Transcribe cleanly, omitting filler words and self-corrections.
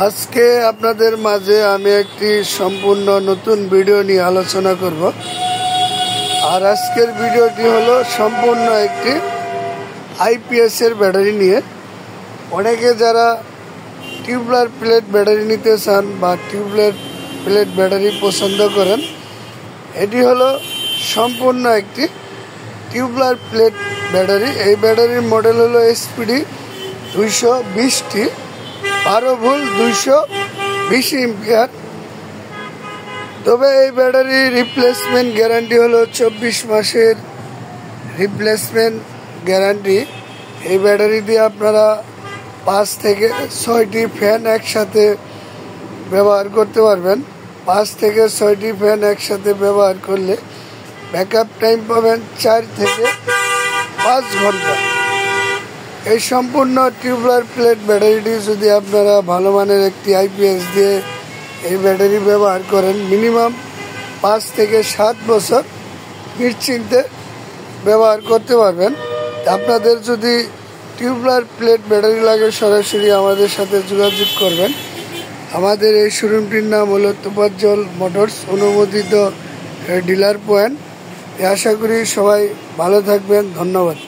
আজকে আপনাদের মাঝে আমি একটি সম্পূর্ণ নতুন ভিডিও নিয়ে আলোচনা করব। আর আজকের ভিডিওটি হলো সম্পূর্ণ একটি আইপিএস এর ব্যাটারি নিয়ে। অনেকে যারা টিউবলার প্লেট ব্যাটারি নিতে চান বা টিউবলার প্লেট ব্যাটারি পছন্দ করেন, এটি হলো সম্পূর্ণ একটি টিউবলার প্লেট ব্যাটারি। এই ব্যাটারির মডেল হলো এসপিডি 220টি 12 ভোল্ট 220 এম্পিয়ার। তবে এই ব্যাটারি রিপ্লেসমেন্ট গ্যারান্টি হলো 24 মাসের রিপ্লেসমেন্ট গ্যারান্টি। এই ব্যাটারি দিয়ে আপনারা 5 থেকে 6টি ফ্যান একসাথে ব্যবহার করতে পারবেন। 5 থেকে 6টি ফ্যান একসাথে ব্যবহার করলে ব্যাকআপ টাইম পাবেন 4 থেকে 5 ঘন্টা। এই সম্পূর্ণ টিউবলার প্লেট ব্যাটারিটি যদি আপনারা ভালো মানের একটি আইপিএস দিয়ে এই ব্যাটারি ব্যবহার করেন, মিনিমাম 5 থেকে 7 বছর নিশ্চিন্তে ব্যবহার করতে পারবেন। আপনাদের যদি টিউবলার প্লেট ব্যাটারি লাগে, সরাসরি আমাদের সাথে যোগাযোগ করবেন। আমাদের এই শোরুমটির নাম হলো তোফাজ্জল মোটরস, অনুমোদিত ডিলার পয়েন্ট। আশা করি সবাই ভালো থাকবেন। ধন্যবাদ।